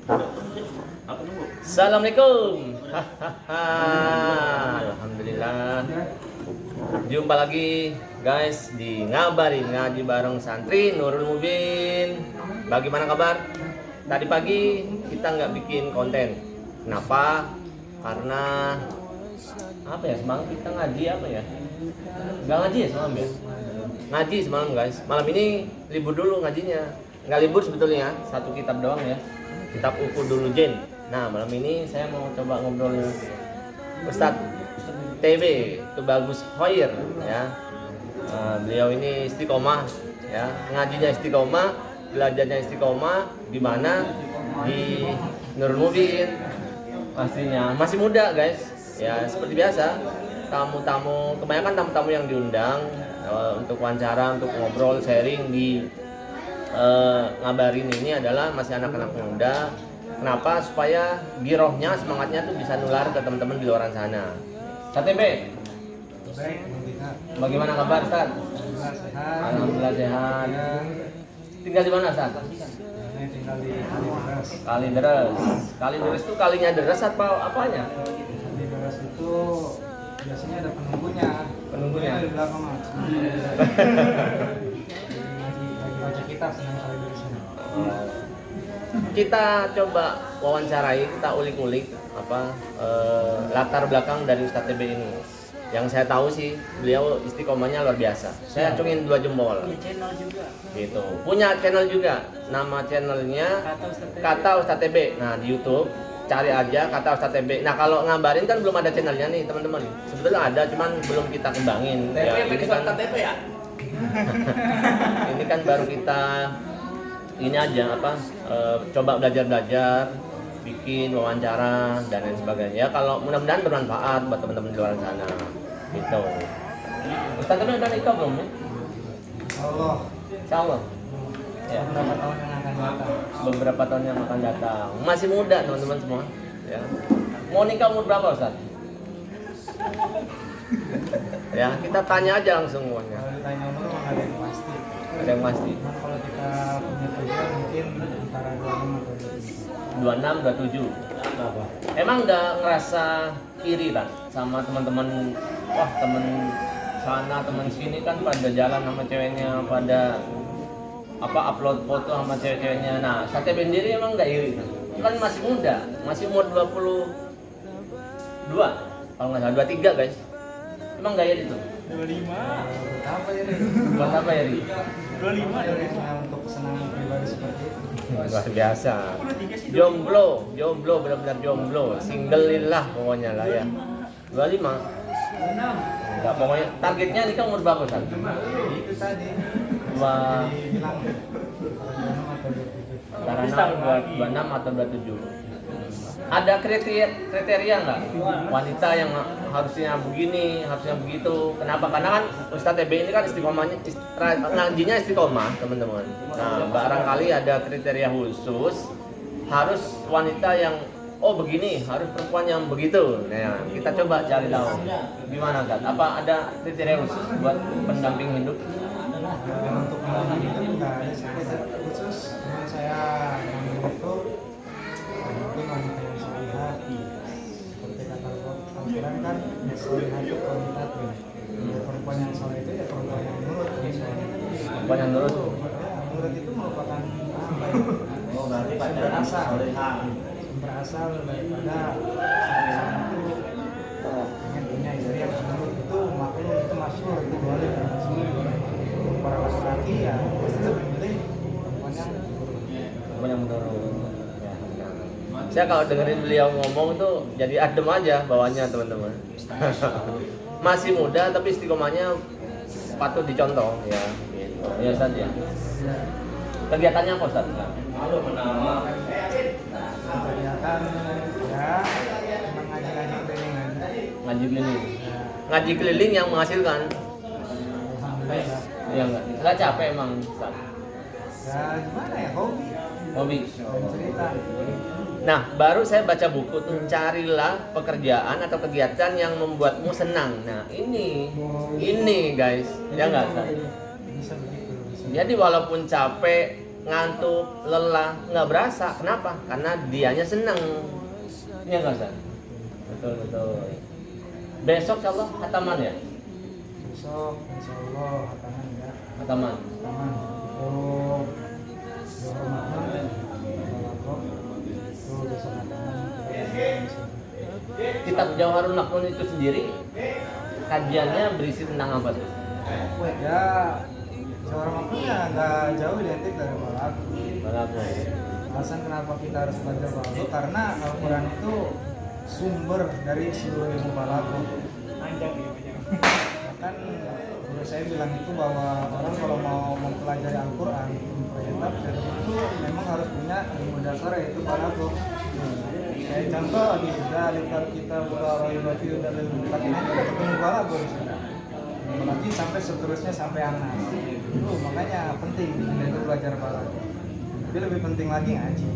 Assalamualaikum. Alhamdulillah. Jumpa lagi guys di Ngabarin Ngaji bareng Santri Nurul Mubin. Bagaimana kabar? Tadi pagi kita nggak bikin konten. Kenapa? Karena apa ya, semalam kita ngaji apa ya? Nggak ngaji ya semalam ya? Ngaji semalam guys. Malam ini libur dulu ngajinya. Nggak libur sebetulnya, satu kitab doang ya. Kitab Ukur dulu Jen. Nah malam ini saya mau coba ngobrol Ustadz TB itu bagus Hoir ya. Beliau ini istiqomah ya, ngajinya istiqomah, belajarnya istiqomah. Di mana? Di Nurul Mubin. Pastinya masih muda guys ya, seperti biasa tamu-tamu, kebanyakan tamu-tamu yang diundang untuk wawancara, untuk ngobrol, sharing di Ngabarin ini adalah masih anak-anak muda. Kenapa? Supaya girohnya, semangatnya tuh bisa nular ke teman-teman di luar sana. KTB, bagaimana kabar Ustaz? Alhamdulillah sehat. Tinggal di mana Ustaz? Tinggal di Kalideres. Kalideres itu kalinya deres apa apanya? Kalideres itu biasanya ada penunggunya. Penunggunya di belakang mas. Lagi baca kitab senang Kalideres ini. Kita coba wawancarai, kita ulik-ulik apa latar belakang dari Ustadz TB ini. Yang saya tahu sih beliau istiqomahnya luar biasa. Saya acungin 2 jempol. Punya channel juga. Gitu. Punya channel juga. Nama channelnya Kata Ustadz TB. Nah di YouTube cari aja Kata Ustadz TB. Nah kalau Ngabarin kan belum ada channelnya nih teman-teman. Sebetulnya ada, cuman belum kita kembangin. TP Ya, ini kan TP ya? ini kan baru kita ini aja apa coba belajar bikin wawancara dan lain sebagainya ya. Kalau mudah-mudahan bermanfaat buat teman-teman di luar sana gitu. Ustaz tapi udah nikah belum ya? Allah. Insyaallah ya, Beberapa tahun yang akan datang. beberapa tahun yang akan datang. Masih muda teman-teman semua ya. Mau nikah umur berapa Ustaz? Ya kita tanya aja langsung semuanya. Kalau ditanya umur memang ada yang pasti. Ada yang pasti. Cuman kalau kita punya tujuan mungkin antara 26 atau 27. 26, 27. Emang nggak ngerasa iri kan sama teman-teman? Wah temen sana temen sini kan pada jalan sama ceweknya, pada apa upload foto sama cewek-ceweknya. Nah Sate sendiri emang nggak iri kan? Masih muda, masih umur 22 kalau nggak salah, 23 guys. Emang nggak iri tuh? 25. Apa ya nih? Buat apa ya iri? 25 ya. Untuk kesenangan pribadi seperti itu. Luar biasa. Jomblo benar-benar jomblo, single-illah pokoknya lah ya. 25. Enggak, pokoknya targetnya nikah umur berapa kan? Itu tadi. Dua Dibilang 26 atau 27. karena 26 atau 27. Ada kriteria nggak wanita yang harusnya begini, harusnya begitu? Kenapa? Karena kan Ustadz TB ini kan istiqomahnya, ngajinya istiqomah teman-teman. Nah barangkali ada kriteria khusus, harus wanita yang oh begini, harus perempuan yang begitu. Nah kita coba cari tahu gimana kan? Apa ada kriteria khusus buat pendamping hidup? Untuk pendamping itu nggak ada kriteria khusus. Cuman saya mengambil itu mungkin wanita yang solihah. Seperti kata Al-Quran kan, solihah itu wanita tuh. Perempuan yang soleh itu ya perempuan yang nurut. Perempuan yang nurut. Nurut itu merupakan apa ya? Oh, berarti Sumber asal. solehah. Sumber asal daripada ingin punya istri yang nurut itu maklum itu masyhur, itu boleh. Para laki-laki ya pasti lebih milih perempuan yang nurut. Perempuan yang menurut. Ya, benar. Saya kalau dengerin beliau ngomong tuh jadi adem aja bawahnya teman-teman. Masih muda tapi istiqomahnya patut dicontoh ya. Gitu. Ya Ustaz ya. Kegiatannya apa Ustaz? Kegiatan ya cuma ngaji-ngaji keliling aja. Ngaji keliling. Ngaji keliling yang menghasilkan. Alhamdulillah. Ya enggak capek emang Ustaz. Ya gimana ya, hobi Hobi. dan cerita. Nah, baru saya baca buku tuh, carilah pekerjaan atau kegiatan yang membuatmu senang. Nah, ini guys, ya enggak Ustaz? Bisa begitu, bisa. Jadi walaupun capek ngantuk, lelah, nggak berasa. Kenapa? Karena dianya senang. Iya nggak Ustaz? Betul betul. Besok insya Allah hataman ya? Besok insya Allah hataman ya. Hataman. Hataman untuk Johor Makmum Balakok itu besok hataman kita Kitab Jauharul Maknun itu sendiri kajiannya berisi tentang apa tuh? ya Johor Makmum ya nggak jauh identik dari Balakok. Balakok. Alasan kenapa kita harus belajar Balakok karena Al-Quran itu sumber dari seluruh ilmu Balakok. Bahkan guru saya bilang itu bahwa orang kalau mau mempelajari Al-Quran, mempelajari tafsir itu memang harus punya ilmu dasar yaitu Balakok. Kayak contoh di Zalikal Kitab la raiba fihi hudal lil muttaqin itu ada ketemu Balakok di sana. Apalagi sampai seterusnya sampai Anas. Itu makanya penting untuk belajar Balakok. Tapi lebih penting lagi ngaji.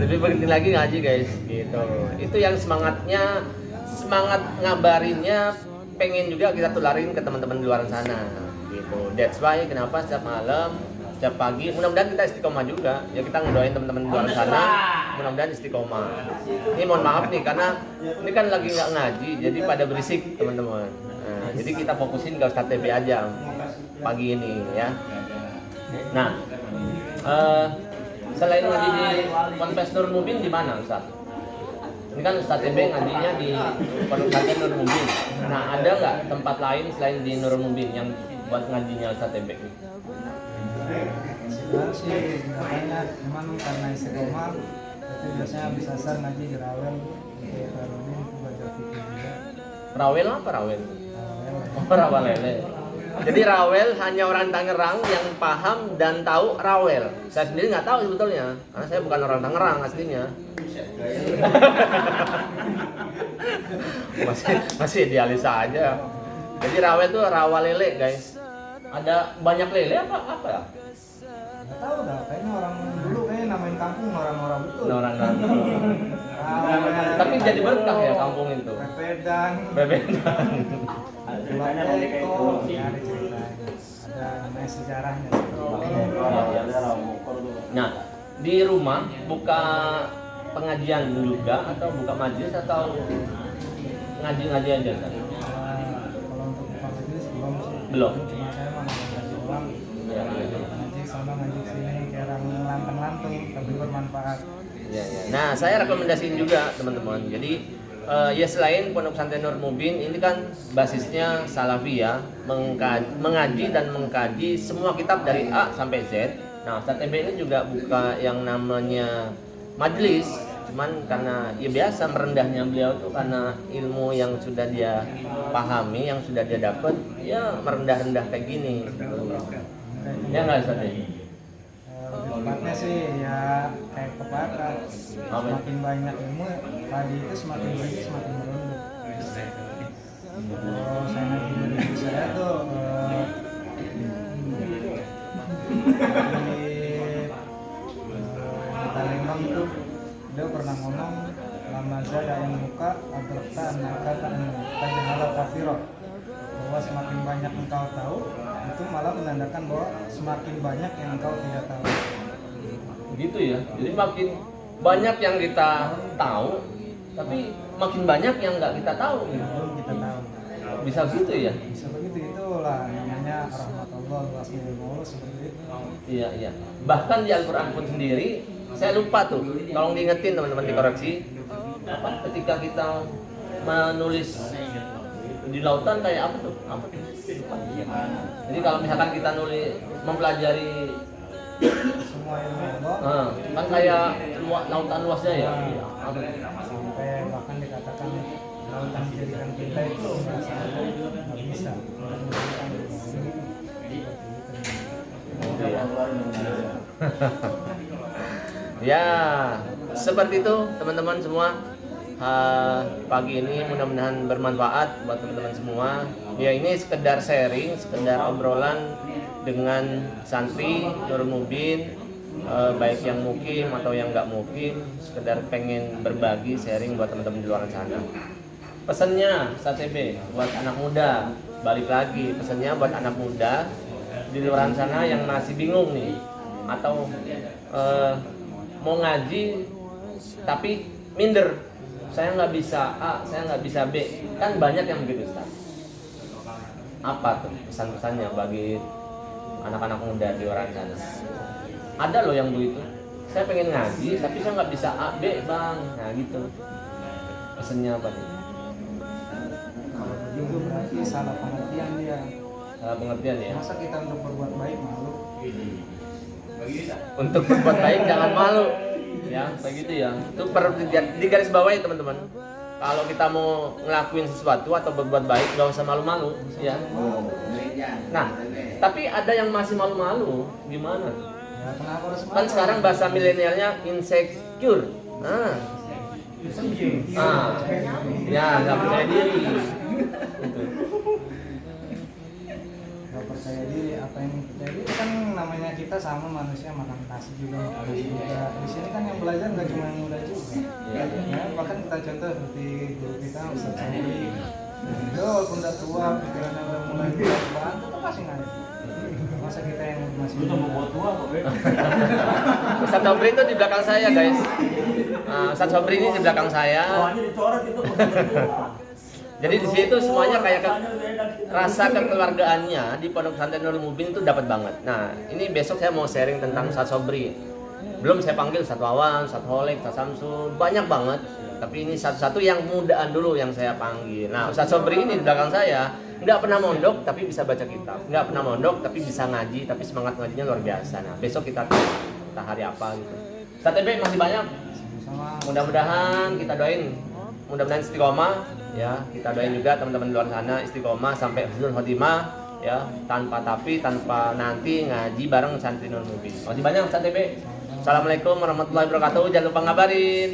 Lebih penting lagi ngaji guys, gitu. Itu yang semangat ngabarinnya pengen juga kita tularin ke teman-teman di luar sana, gitu. That's why kenapa setiap malam, setiap pagi, mudah-mudahan kita istiqomah juga. Ya kita ngedoain teman-teman di luar sana, mudah-mudahan istiqomah. Ini mohon maaf nih karena ini kan lagi nggak ngaji, jadi pada berisik teman-teman. Nah, jadi kita fokusin ke Ustadz TB aja pagi ini ya. Nah, selain ngaji di Ponpes Nurul Mubin di mana Ustaz? Ini kan Ustaz TB ngajinya di Pondok Pesantren Nurul Mubin. Nah, ada nggak tempat lain selain di Nurul Mubin yang buat ngajinya Ustaz TB? Sebenarnya sih makanya memang karena istiqomah itu biasanya bisa asar ngaji di Rawel kayak Farudin itu belajar fikih juga. Rawel apa Rawel? Rawel. Oh, Rawel lele. Jadi Rawel hanya orang Tangerang yang paham dan tahu Rawel. Saya sendiri nggak tahu sebetulnya, karena saya bukan orang Tangerang aslinya. masih idealis aja. Jadi Rawel itu rawa lele guys. Ada banyak lele apa ya? Nggak tahu dah, kayaknya orang dulu kayaknya namain kampung orang-orang betul. Orang Rawel. Tapi jadi berkah ya kampung itu. Pepedan. Bebedan. Ceritanya nanti kayak itu. Ya, ada ceritanya. Ada namanya sejarahnya. Nah, di rumah buka pengajian juga atau buka majelis atau ngaji-ngaji aja kan? Kalau untuk buka majelis belum sih. Belum. Cuma saya mah ngaji ulang. Ya, Ngaji sana ngaji sini kayak orang lantang-lantung tapi bermanfaat. ya. Nah, saya rekomendasiin juga teman-teman. Jadi ya selain Pondok Pesantren Nurul Mubin ini kan basisnya Salafi ya, mengaji dan mengkaji semua kitab dari A sampai Z. Nah, Ustadz TB ini juga buka yang namanya majelis, cuman karena ya biasa merendahnya beliau tuh karena ilmu yang sudah dia pahami, yang sudah dia dapat, ya merendah-rendah kayak gini. Ya nggak Ustadz? Lebih tepatnya sih ya kayak pepatah, semakin banyak ilmu padi itu semakin tinggi semakin merunduk. Kalau saya ngaji dari ibu saya tuh di Palembang itu dia pernah ngomong lama zada yang muka agar tak kata tajahala kafiro, bahwa semakin banyak engkau tahu itu malah menandakan bahwa semakin banyak yang engkau tidak tahu. Gitu ya. Jadi makin banyak yang kita tahu, tapi makin banyak yang nggak kita tahu. Belum kita tahu. Bisa gitu ya? Bisa begitu, itulah namanya rahmatullah wasmi Allah seperti itu. Iya. Bahkan di Al-Quran pun sendiri, saya lupa tuh, tolong diingetin teman-teman dikoreksi. Apa ketika kita menulis di lautan kayak apa tuh? Lupa. Jadi kalau misalkan kita nulis mempelajari Semua ilmu Allah kan kayak lautan luasnya ya. sampai bahkan dikatakan lautan menjadikan kita itu nggak bisa. Ya, seperti itu teman-teman semua. Pagi ini mudah-mudahan bermanfaat buat teman-teman semua. Ya ini sekedar sharing, sekedar obrolan dengan santri Nurul Mubin, baik yang mukim atau yang nggak mukim, sekedar pengen berbagi sharing buat teman-teman di luar sana. Pesannya SATB buat anak muda, balik lagi pesannya buat anak muda di luar sana yang masih bingung nih atau mau ngaji tapi minder, saya nggak bisa A, saya nggak bisa B, kan banyak yang begitu Ustaz. Apa tuh pesan-pesannya bagi anak-anak muda di luar sana? Ada loh yang begitu, saya pengen ngaji tapi saya nggak bisa A, B bang, nah gitu. Pesannya apa nih? Kalau begitu berarti salah pengertian dia. Salah pengertian ya. Masa kita untuk berbuat baik malu? Untuk berbuat baik jangan malu, ya kayak gitu ya. Itu perlu di garis bawah ya teman-teman. Kalau kita mau ngelakuin sesuatu atau berbuat baik nggak usah malu-malu, ya. Nah, tapi ada yang masih malu-malu, gimana? Ya kenapa harus malu? Kan sekarang bahasa milenialnya insecure. Ya nggak percaya diri. Gitu. Gak percaya diri, apa yang percaya diri kan namanya kita sama manusia, makan nasi juga, makan nasi juga. Di sini kan yang belajar nggak cuma yang muda juga. Ya. Ya, bahkan kita contoh seperti guru kita Ustaz Sobri. Itu walaupun udah tua, pikirannya udah mulai berubah, tetap masih ngaji. Masa kita yang masih tua kok, Ustaz Sobri itu di belakang saya guys. Ustaz Sobri ini di belakang saya. dicoret itu. Jadi di situ semuanya kayak rasa kekeluargaannya di Pondok Pesantren Nurul Mubin itu dapat banget. Nah, ini besok saya mau sharing tentang Ustaz Sobri. Belum saya panggil Ustaz Wawan, Ustaz Holek, Ustaz Samsul, banyak banget. Tapi ini satu-satu yang mudaan dulu yang saya panggil. Nah, Ustaz Sobri ini di belakang saya nggak pernah mondok tapi bisa baca kitab, nggak pernah mondok tapi bisa ngaji, tapi semangat ngajinya luar biasa. Nah, besok kita hari apa gitu. Ustaz TB masih banyak. sama Mudah-mudahan kita doain, mudah-mudahan istiqomah ya. Kita doain juga teman-teman di luar sana istiqomah sampai husnul khotimah ya, tanpa tapi tanpa nanti ngaji bareng santri Nurul Mubin. Masih banyak Ustaz TB. Assalamualaikum warahmatullahi wabarakatuh. Jangan lupa ngabarin.